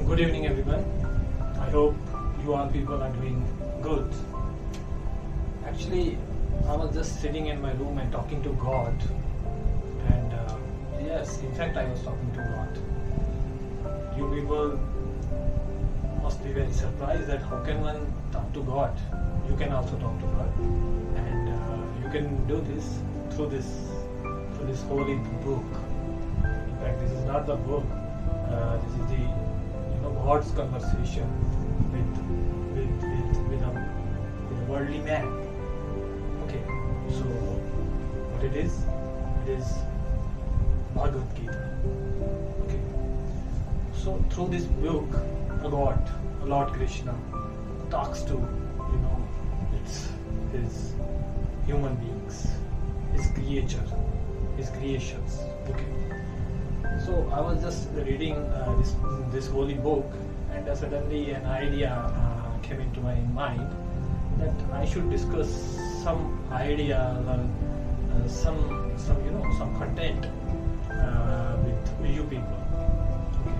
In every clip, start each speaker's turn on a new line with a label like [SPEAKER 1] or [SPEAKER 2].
[SPEAKER 1] Good evening, everyone. I hope you all people are doing good. Actually, I was just sitting in my room and talking to God, and yes, in fact, I was talking to God. You people must be very surprised that how can one talk to God? You can also talk to God, and you can do this through this holy book. In fact, this is not the book. This is the God's conversation with a worldly man. Okay, so what it is Bhagavad Gita. Okay, so through this book, Lord Krishna talks to his human beings, his creations. Okay. So I was just reading this holy book, and suddenly an idea came into my mind that I should discuss some ideas or some content with you people. Okay.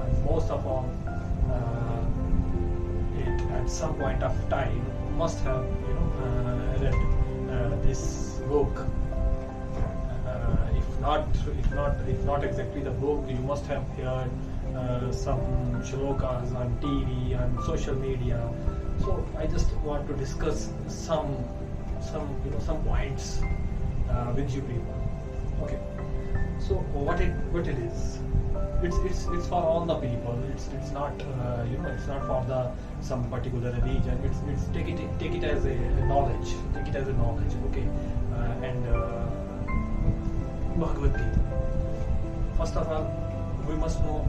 [SPEAKER 1] And most of all, it at some point of time must have read this book. If not exactly the book, you must have heard some shlokas on TV, on social media. So I just want to discuss some points with you people. Okay. So what it is? It's for all the people. It's not it's not for some particular religion. It's take it as a knowledge. Take it as a knowledge. Okay. Bhagavad Gita. First of all, we must know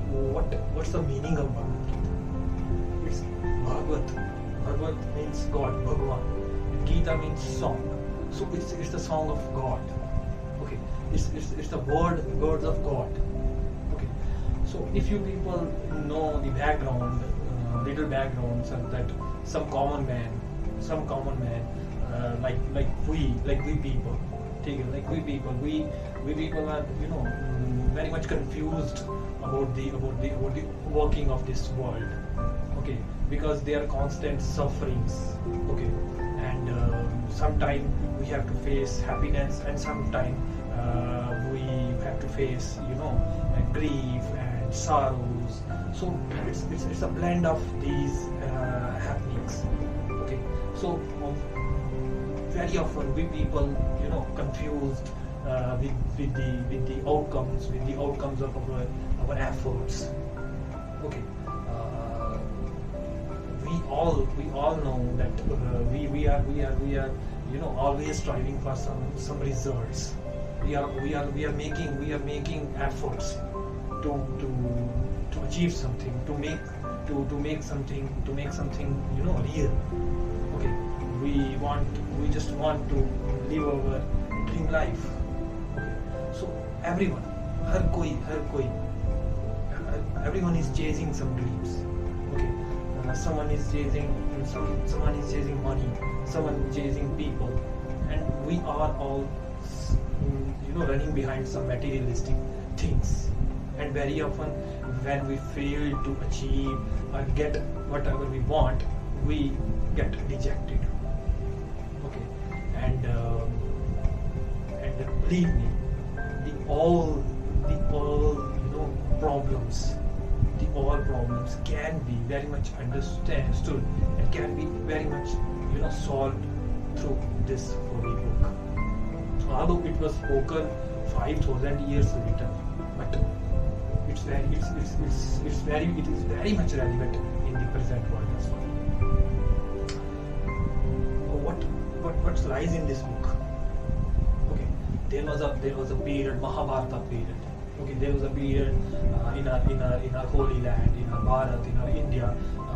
[SPEAKER 1] what's the meaning of Bhagavad Gita. It's Bhagavad. Bhagavad means God, Bhagwan. Gita means song. So it's the song of God. Okay. It's the words of God. Okay. So if you people know the background, little backgrounds, and that some common man, like we people. Like we people are very much confused about the working of this world. Okay, because there are constant sufferings. Okay, and sometimes we have to face happiness, and sometimes we have to face grief and sorrows. So it's a blend of these happenings. Okay, so very often we people confused with the outcomes of our efforts. Okay, we all know that we are always striving for some results. We are making efforts to achieve something, to make something real. Okay, we just want to live our dream life. Okay. So everyone is chasing some dreams. Okay, someone is chasing money, someone is chasing people, and we are all running behind some materialistic things. And very often, when we fail to achieve or get whatever we want, we get dejected. Okay, and believe me, all problems can be very much understood and can be very much solved through this holy book. Although it was spoken 5,000 years later, but it is very much relevant in the present world as well. What lies in this book? Okay, there was a period, Mahabharata period. Okay, there was a period in our holy land, in our Bharat, in our India,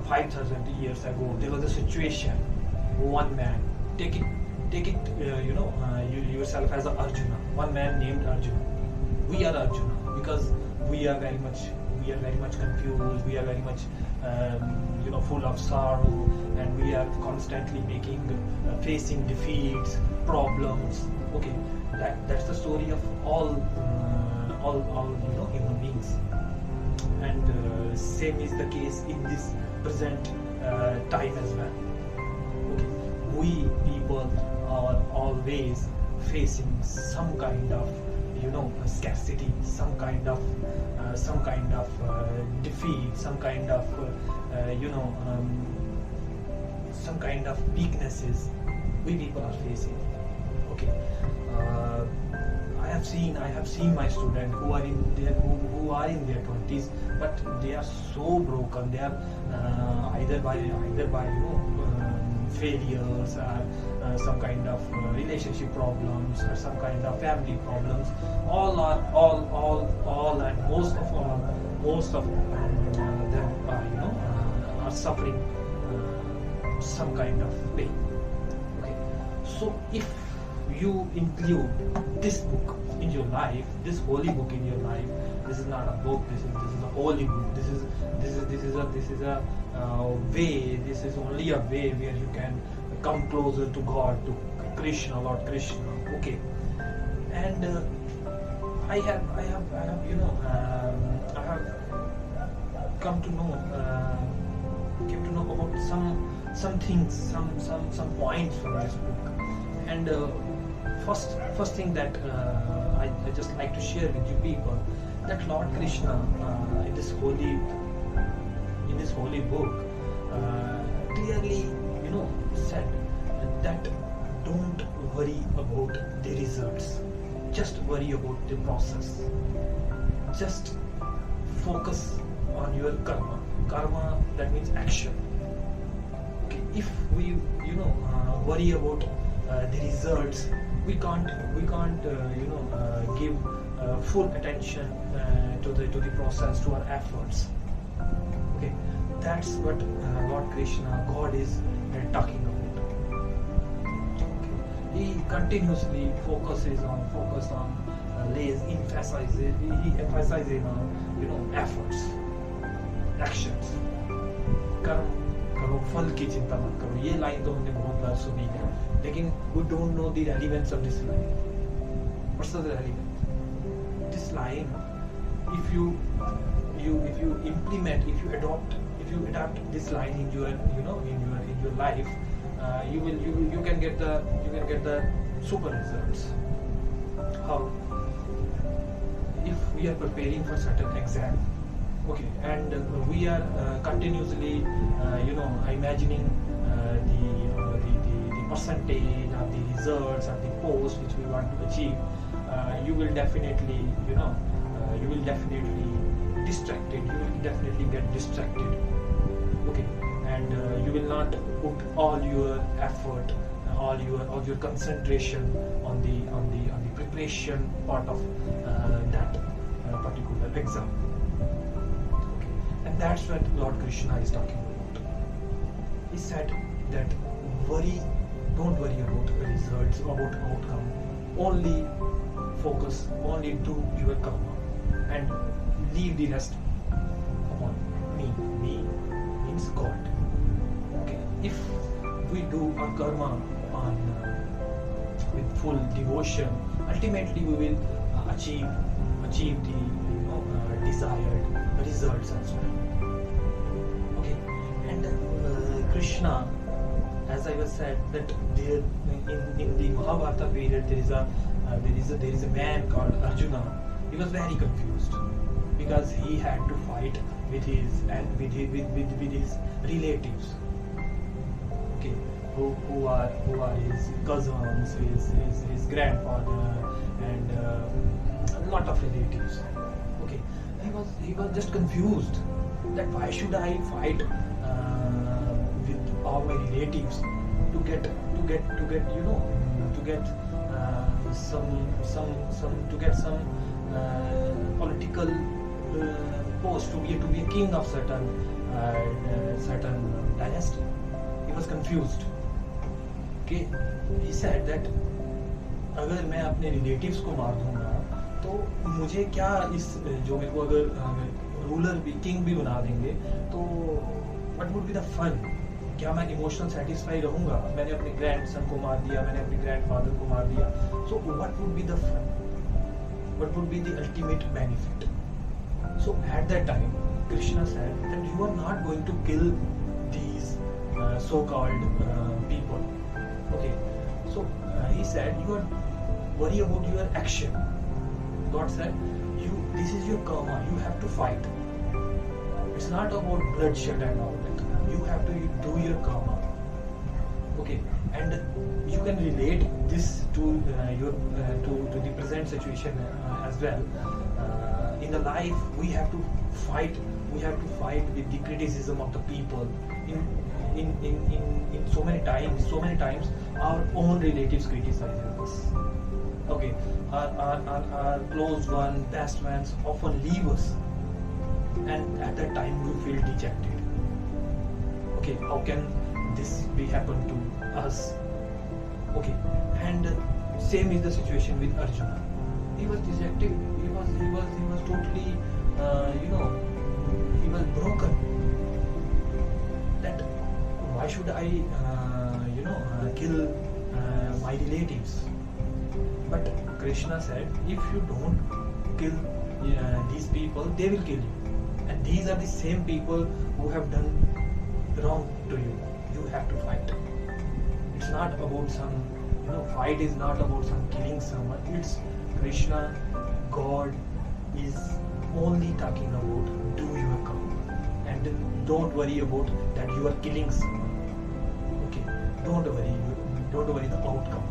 [SPEAKER 1] 5,000 years ago. There was a situation. One man, take it yourself as a Arjuna. One man named Arjuna. We are Arjuna because we are very much confused. We are very much full of sorrow, and we are constantly facing defeats, problems. Okay, that's the story of all human beings. and same is the case in this present time as well. Okay, we people are always facing some kind of scarcity, some kind of defeat, some kind of some kind of weaknesses we people are facing. Okay, I have seen my students who are in their 20s, but they are so broken. They are either by failures, or some kind of relationship problems, or some kind of family problems. All and most of them are suffering some kind of pain. Okay, so if you include this book in your life, this holy book in your life, this is not a book. This is a holy book. This is a way. This is only a way where you can come closer to God, to Krishna, Lord Krishna. Okay, and I have come to know about some things, some points from this book. And first thing that I just like to share with you people, that Lord Krishna in this holy book clearly said that don't worry about the results, just worry about the process. Just focus on your karma. Karma, that means action. Okay, if we worry about the results, we can't give full attention to the process, to our efforts. Okay, that's what Lord Krishna, God, is talking about. Okay. He continuously emphasizes on efforts, actions. कर्म करो, फल की चिंता मत करो. ये line तो हमने बहुत बार सुनी है, लेकिन we don't know the relevance of this line. What's the relevance? This line, if you implement, if you adopt this line in your life, you can get the super results. How? If we are preparing for certain exam, okay, and we are continuously imagining the percentage of the results of the post which we want to achieve, you will definitely distracted. You will definitely get distracted. Okay, and you will not put all your effort, all your concentration on the preparation part of that particular exam. Okay, and that's what Lord Krishna is talking about. He said that don't worry about results, about outcome. Only focus, only do your karma, and leave the rest upon me. Me means God. Okay, if we do our karma with full devotion, ultimately we will achieve the desired results as well. Okay, and Krishna, as I was said, that there in the Mahabharata period there is a man called Arjuna. He was very confused because he had to fight with his relatives. Okay, who are his cousins, his grandfather, and a lot of relatives. Okay, he was just confused that why should I fight with all my relatives to get some political post, to be a king of certain dynasty. He was confused. Okay, he said that अगर मैं अपने relatives को मार दूंगा तो मुझे क्या इस जो मेरे को अगर रूलर भी किंग भी बना देंगे तो what would be the fun? क्या मैं इमोशनल सेटिस्फाई रहूंगा? मैंने अपने ग्रैंडसन को मार दिया, मैंने अपने ग्रैंडफादर को मार दिया. So what would be the fun? What would be the ultimate benefit? So at that time, Krishna said that you are not going to kill these so-called people. Okay, so he said you are worry about your action. God said, this is your karma. You have to fight. It's not about bloodshed and all that. You have to do your karma. Okay, and you can relate this to to the present situation as well. In the life, we have to fight. We have to fight with the criticism of the people. In so many times, our own relatives criticize us. Okay, our close ones, best ones often leave us, and at that time we feel dejected. Okay, how can this be happen to us? Okay, and same is the situation with Arjuna. He was dejected. He was totally, he was broken. That why should I, kill my relatives? But Krishna said, if you don't kill these people, they will kill you. And these are the same people who have done wrong to you. You have to fight. It's not about some, fight is not about some killing someone. It's Krishna, God is only talking about do your karma. And don't worry about that you are killing someone. Okay, don't worry the outcome.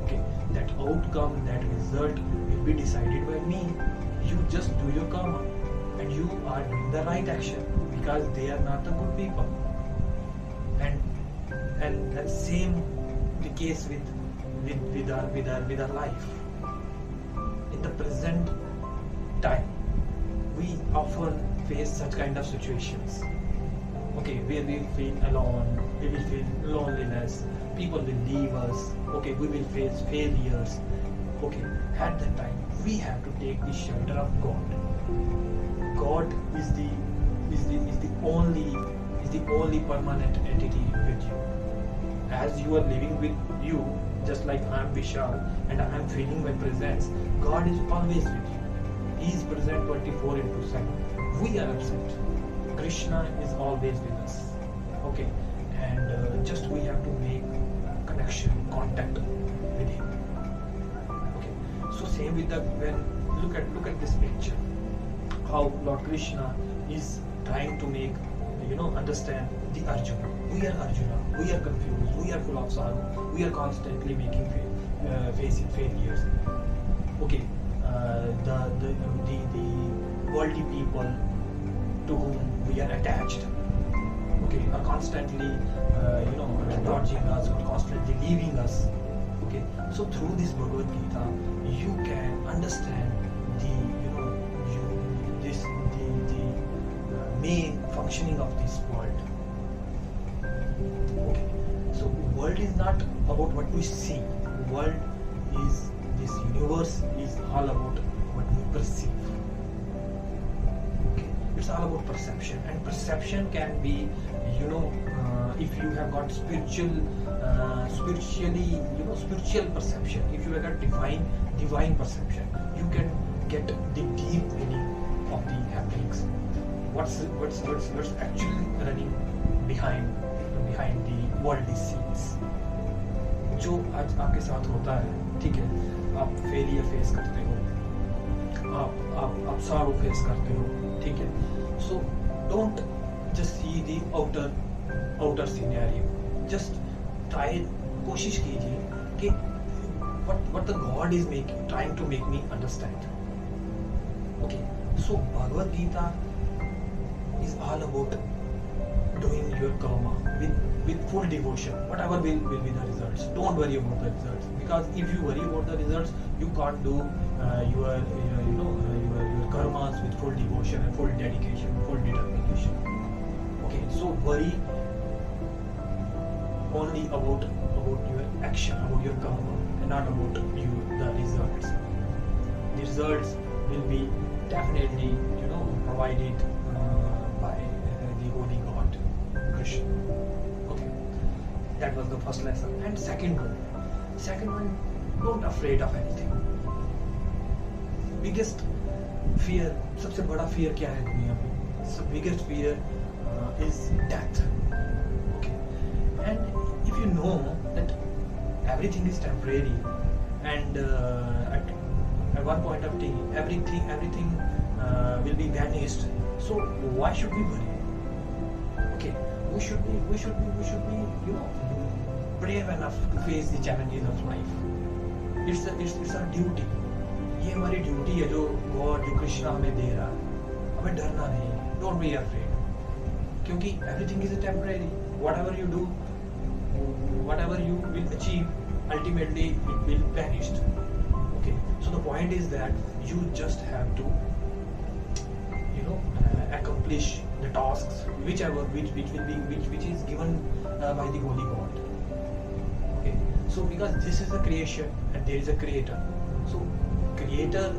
[SPEAKER 1] Okay, that outcome, that result will be decided by me. You just do your karma, and you are doing the right action because they are not the good people. And same the case with our life. In the present time, we often face such kind of situations. Okay, where we feel alone, we will feel loneliness, people will leave us. Okay, we will face failures. Okay, at that time we have to take the shelter of God. God is the only permanent entity with you. As you are living with you, just like I am Vishal and I am feeling my presence, God is always with you. He is present 24/7. We are absent. Krishna is always with us. Okay, and just we have to make connection, contact with Him. Okay, so same with when look at this picture, how Lord Krishna is trying to make understand the Arjuna. We are Arjuna. We are confused. We are full of sorrow. We are constantly facing failures. Okay, the worldly people to whom we are attached, okay, are constantly dodging us or constantly leaving us. Okay, so through this Bhagavad Gita, you can understand the main functioning of this world. Okay, so world is not about what we see. World is, this universe is all about what we perceive. Okay, it's all about perception, and perception can be, if you have got spiritual perception, if you have got divine perception, you can get the deep meaning of the happenings. What's actually running behind the worldly scenes. जो आज आपके साथ होता है, ठीक है, आप failure face करते हो, आप sorrow फेस करते हो, ठीक है, so don't just see the outer scenario. Just try, कोशिश कीजिए कि what the God is trying to make me understand. Okay, so Bhagavad Gita is all about doing your karma with full devotion. Whatever will be the results. Don't worry about the results, because if you worry about the results, you can't do your karmas with full devotion and full dedication, full determination. Okay, so worry only about your action, about your karma, and not about the results. The results will be definitely provided by the holy God, Krishna. Okay, that was the first lesson. And second one, don't afraid of anything. fear, सबसे बड़ा fear क्या है दुनिया में? The biggest fear is death. Okay, and if you know that everything is temporary, and at one point of time everything will be vanished, so why should we worry? Okay, we should be brave enough to face the challenges of life. It's our duty. ये हमारी duty है जो God, जो कृष्णा हमें दे रहा है. हमें डरना नहीं. Don't be afraid. क्योंकि everything is temporary. Whatever you do, whatever you will achieve, ultimately it will vanish. Okay. So the point is that you just have to, accomplish the tasks which is given by the Holy God. Okay. So because this is a creation and there is a creator. So creator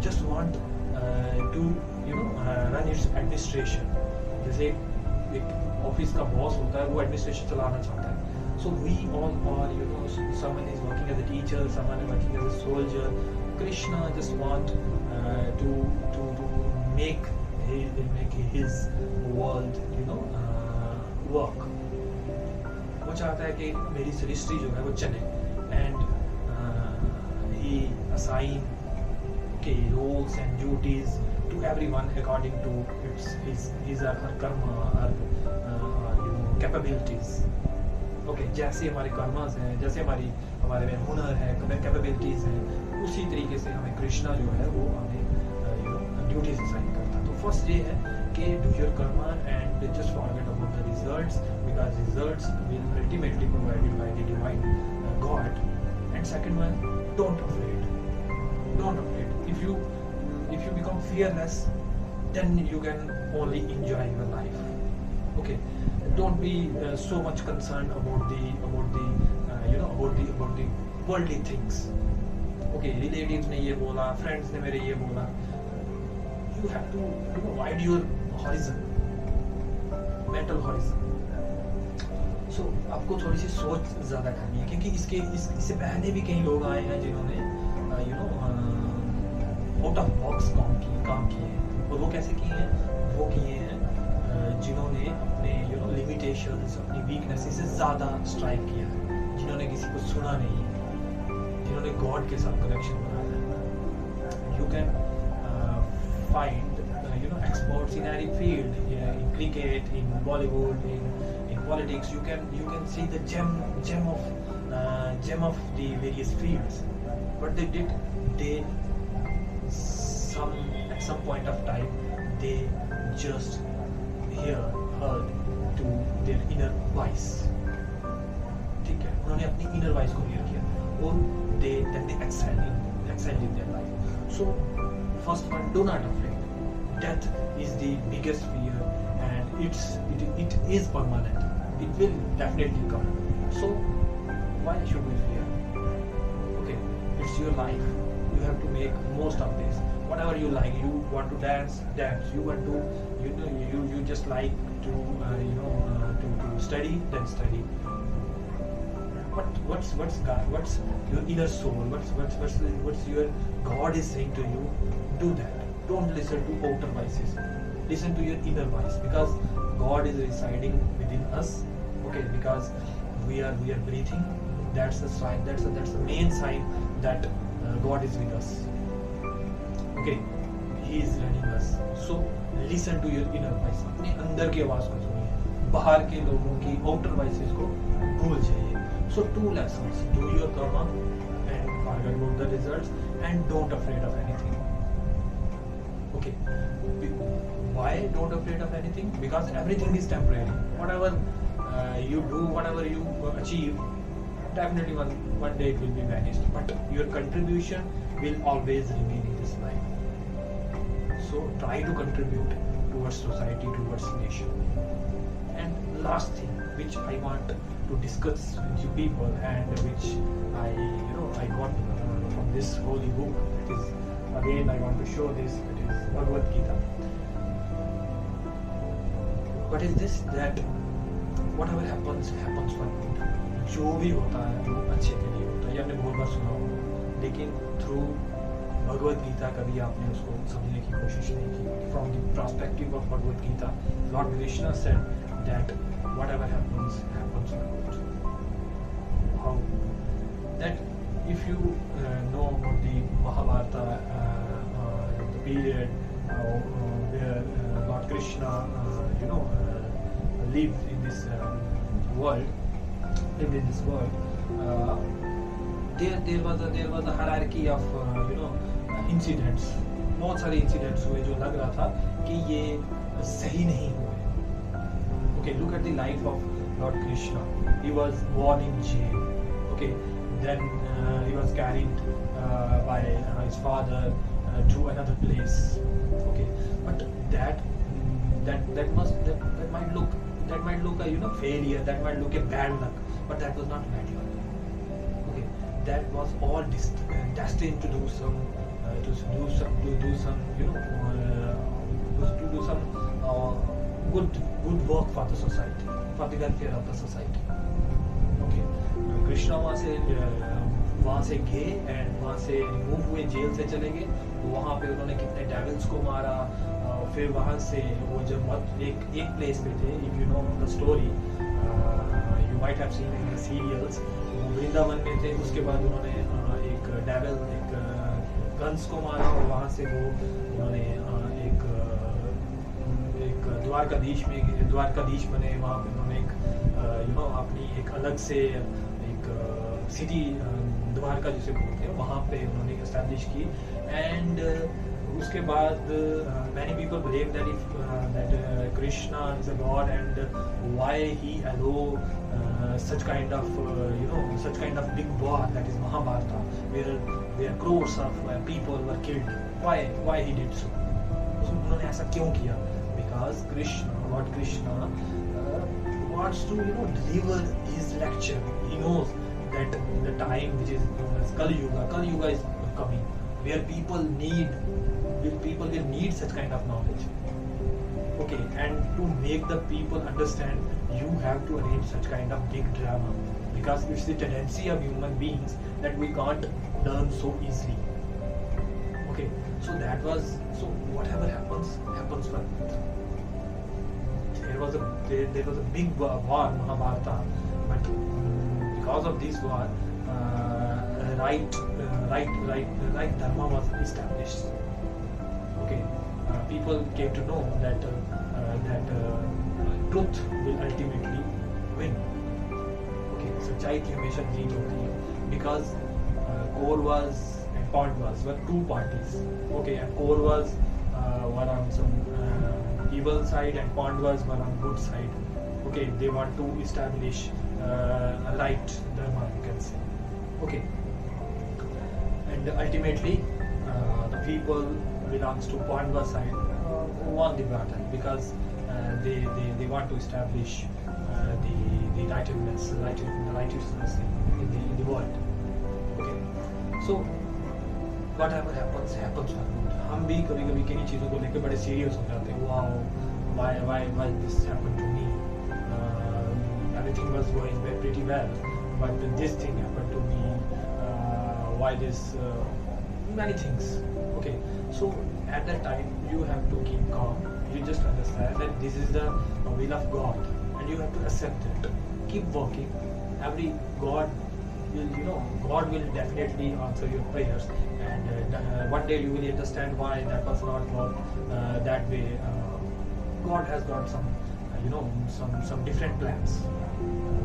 [SPEAKER 1] just want to run its administration. जैसे एक office का boss होता है, वो administration चलाना चाहता है. So we all are, someone is working as a teacher, someone is working as a soldier. Krishna just want to make his world work. वो चाहता है कि मेरी सृष्टि जो है वो चले. And he assign roles and duties to everyone according to his or her karma or capabilities. Okay, जैसे हमारे कर्मास हैं, जैसे हमारे में हुनर है, कैपेबिलिटीज हैं, उसी तरीके से हमें कृष्णा जो है वो हमें ड्यूटीज असाइन करता है. तो फर्स्ट ये है कि do your Karma and just forget about the results, because results will ultimately provided by the divine God. And second one, don't afraid. If you become fearless, then you can only enjoy your life. Okay, don't be so much concerned about the worldly things. Okay, relatives ने ये बोला, friends ने मेरे ये बोला. You have to widen your horizon, mental horizon. So आपको थोड़ी सी सोच ज़्यादा करनी है, क्योंकि इससे पहले भी कई लोग आए हैं जिन्होंने आउट ऑफ बॉक्स काम किए हैं. और वो कैसे किए हैं? वो किए हैं जिन्होंने अपने लिमिटेशंस, अपनी वीकनेसेस से ज़्यादा स्ट्राइव किया है, जिन्होंने किसी को सुना नहीं है, जिन्होंने गॉड के साथ कनेक्शन बनाया है. You can find experts in any field, in cricket, in Bollywood, in politics. You can see the gem of the various fields. What they did, at some point of time, they just heard to their inner voice. ठीक है, उन्होंने अपनी inner voice को hear किया और they excelled in their life. So first one, do not afraid. Death is the biggest fear, and it is permanent. It will definitely come. So why should we fear? Okay, it's your life. You have to make most of this. Whatever you like, you want to dance. You want to, you just like to, to study, then study. What's God? What's your inner soul? What's your God is saying to you? Do that. Don't listen to outer voices. Listen to your inner voice, because God is residing within us. Okay, because we are breathing. That's the sign. That's the main sign that God is with us. Okay, He is running us. So listen to your inner voice. अपने अंदर की आवाज को सुनिए. बाहर के लोगों की outer voices को भूल जाइए. So 2 lessons: do your karma and forget about the results, and don't afraid of anything. Okay, why don't afraid of anything? Because everything is temporary. Whatever you do, whatever you achieve, definitely one day it will be vanished. But your contribution will always remain in this life. So try to contribute towards society, towards nation. And last thing which I want to discuss with you people, and which I got from this holy book. It is, again, I want to show this. It is Bhagavad Gita. What is this? That whatever happens for good. जो भी होता है वो अच्छे के लिए होता है. ये आपने बहुत बार सुना होगा. लेकिन through भगवद गीता कभी आपने उसको समझने की कोशिश नहीं की. From the perspective of Bhagavad Gita, Lord Krishna said that whatever happens, happens for good. How? That if you know about the Mahabharata, the period where Lord Krishna, lived in this world, there was a hierarchy of incidents. बहुत सारे incidents हुए जो लग रहा था कि ये सही नहीं हुए. Okay, look at the life of Lord Krishna. He was born in jail. Okay, then he was carried by his father to another place. Okay, but that might look a failure. That might look a bad luck, but that was not bad luck. Okay, that was all destined to do some good work for the society, for the welfare of the society. Okay, Krishna वहाँ से गए and वहाँ से remove हुए, jail से चले गए. तो वहाँ पे उन्होंने कितने डेविल्स को मारा. फिर वहाँ से वो जब एक प्लेस पे थे, if you know the story, you might have seen in the serials, वो वृंदावन में थे. उसके बाद उन्होंने एक डेविल, एक कंस को मारा और वहाँ से वो उन्होंने एक द्वारकाधीश बने. वहाँ पे उन्होंने एक अपनी एक अलग से एक सिटी, द्वारका जिसे बोलते हैं, वहाँ पे उन्होंने एस्टैब्लिश की. एंड उसके बाद many people believe that Krishna is a god, and why he allow such kind of big war, that is Mahabharata, where crores of people were killed. Why he did so? उन्होंने ऐसा क्यों किया? Because Lord Krishna wants to deliver his lecture. He knows that the time which is known as Kali Yuga is coming, where people will need such kind of knowledge. Okay, and to make the people understand, you have to arrange such kind of big drama, because it's the tendency of human beings that we can't learn so easily. Okay, so whatever happens for good. There was a big war, Mahabharata, but because of this war, right dharma was established. Okay, people came to know that truth will ultimately win. Okay, सच्चाई की हमेशा जीत होती है, because Kauravas and Pandavas were two parties. Okay, and Kauravas were on some evil side, and Pandavas were on good side. Okay, they want to establish right dharma, you can say. Okay, and ultimately the people belongs to Pandava side won the battle, because they want to establish the righteousness in the world. Okay, so whatever happens for good. हम भी कभी किन्हीं चीज़ों को लेकर बड़े serious हो जाते हैं. Why this happened to me? Everything was going pretty well, but this thing happened to me. Why this? Many things. Okay, so at that time you have to keep calm. You just understand that this is the will of God, and you have to accept it. Keep working. God will definitely answer your prayers, and one day you will understand why that was not worked that way. God has got some different plans.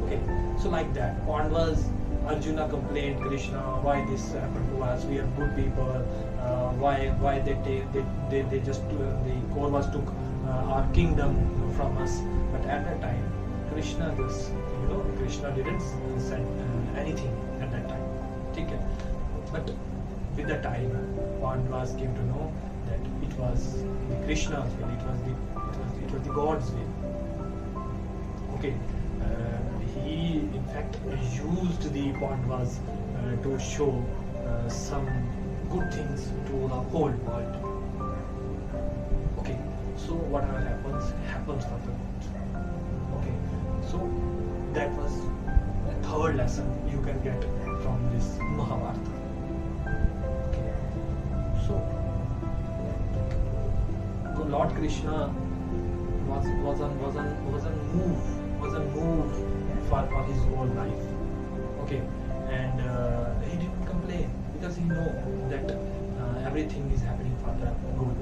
[SPEAKER 1] Okay, so like that, Pandavas, Arjuna complained Krishna, why this happened to us? We are good people. Why they just the Kauravas took our kingdom from us? But at that time, Krishna didn't send anything at that time. Okay, but with the time, Pandavas came to know that it was the Krishna's will. It was the God's will. Okay. He in fact used the Pandavas to show some good things to the whole world. Okay, so whatever happens for the good. Okay, so that was the third lesson you can get from this Mahabharata. Okay, So Lord Krishna was unmoved for his whole life. Okay, and he didn't complain because he know that everything is happening for the good.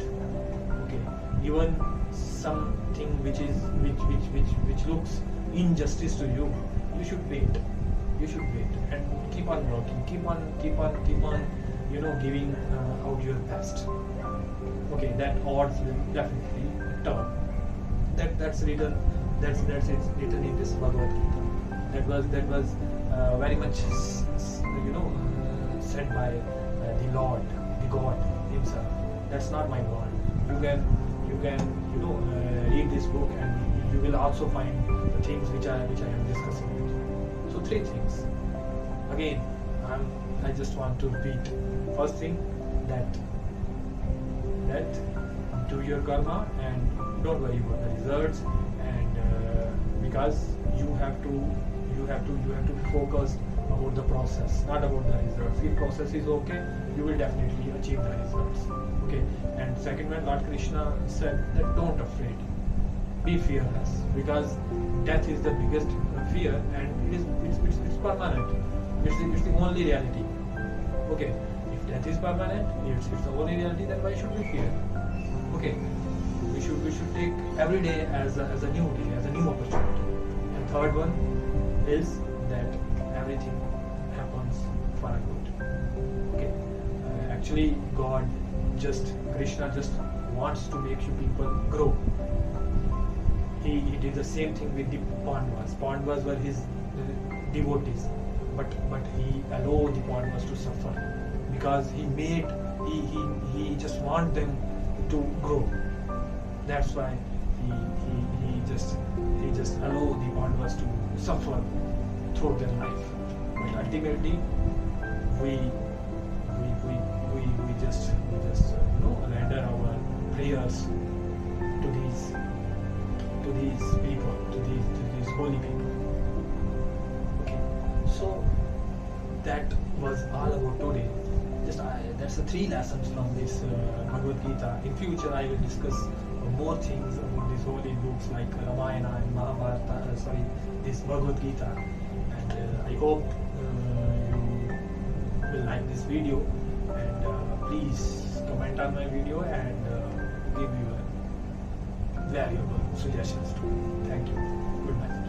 [SPEAKER 1] Okay, even something which looks injustice to you, you should wait. You should wait and keep on working. Keep on giving out your best. Okay, that odds will definitely turn. That's written. That's written in this Bhagavad Gita. That was very much said by the Lord, the God Himself. That's not my word. You can read this book and you will also find the things which I am discussing with you. So 3 things. Again, I just want to repeat. First thing, that do your karma and don't worry about the results, and because you have to be focused about the process, not about the results. If process is okay, you will definitely achieve the results. Okay. And second one, Lord Krishna said that don't afraid, be fearless, because death is the biggest fear, and it's permanent. It's the only reality. Okay. If death is permanent, it's the only reality, then why should we fear? Okay. We should take every day as a new day, as a new opportunity. And third one is that everything happens for a good. Okay. Actually, Krishna just wants to make you people grow. He did the same thing with the Pandavas. Pandavas were his devotees, but he allowed the Pandavas to suffer because he just want them to grow. That's why he just allowed the Pandavas to suffer through their life. But ultimately, we just render our prayers to these people, to these holy people. Okay, so that was all about today. That's the 3 lessons from this Bhagavad Gita. In future, I will discuss more things about these holy books like Ramayana and Mahabharata. This Bhagavad Gita. And I hope you will like this video, and please comment on my video and give your valuable suggestions too. Thank you. Good night.